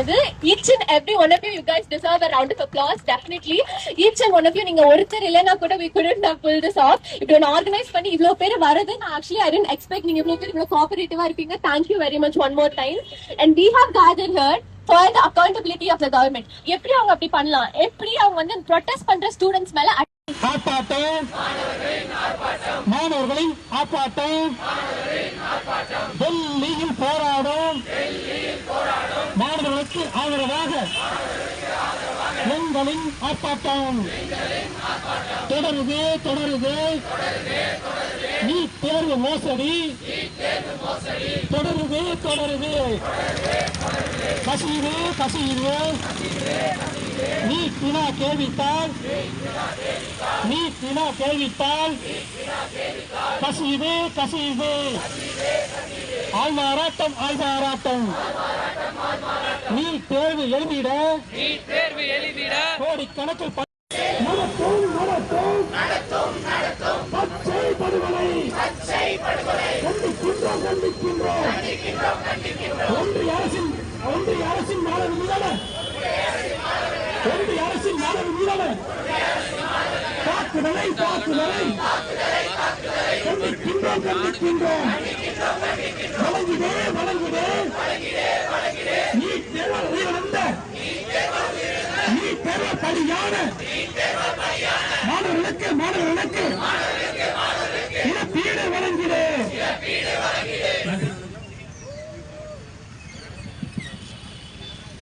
ஆனது. Each and every one of you guys deserve a round of applause. Definitely, each and one of you, நீங்க ஒருத்தர் இல்லைன்னா கூட we couldn't have pulled this off. இப்படி ஒன்று organise பண்ணி இவ்வளோ பேர் வரது நான் actually I didn't expect நீங்க இவ்வளோ பேர் இவ்வளோ கோஆபரேட்டிவா இருப்பீங்க. Thank you very much one more time. And we have gathered here for the accountability of the government. எப்படி அவங்க அப்படி பண்ணலாம், எப்படி அவங்க வந்து ப்ரொடெஸ்ட் பண்ற ஸ்டூடெண்ட்ஸ் மேல ஆர்ப்பாட்டம், மாணவர்களின் ஆர்ப்பாட்டம், டெல்லியில் போராடும் மாணவர்களுக்கு ஆதரவாக எங்களின் ஆர்ப்பாட்டம் தொடருது தொடருது. நீட் தேர்வு மோசடி தொடருது தொடருது. கசிவு கசிவு. நீட் வினா கேள்வித்தாள் கசிவு கசிவு. ஆள்மாறாட்டம் ஆள்மாறாட்டம். நீட் தேர்வு எழுதிட கோடிக்கணக்கில் பச்சை படுகொலை கண்டிக்கின்றோம். ஒன்றிய அரசின் மாணவர் மீதான தாக்குதலை கண்டிக்கின்றோம். வழங்குதே நீட் தேர்வு வந்த நீட் தேர்வு பலியான மாணவர்களுக்கு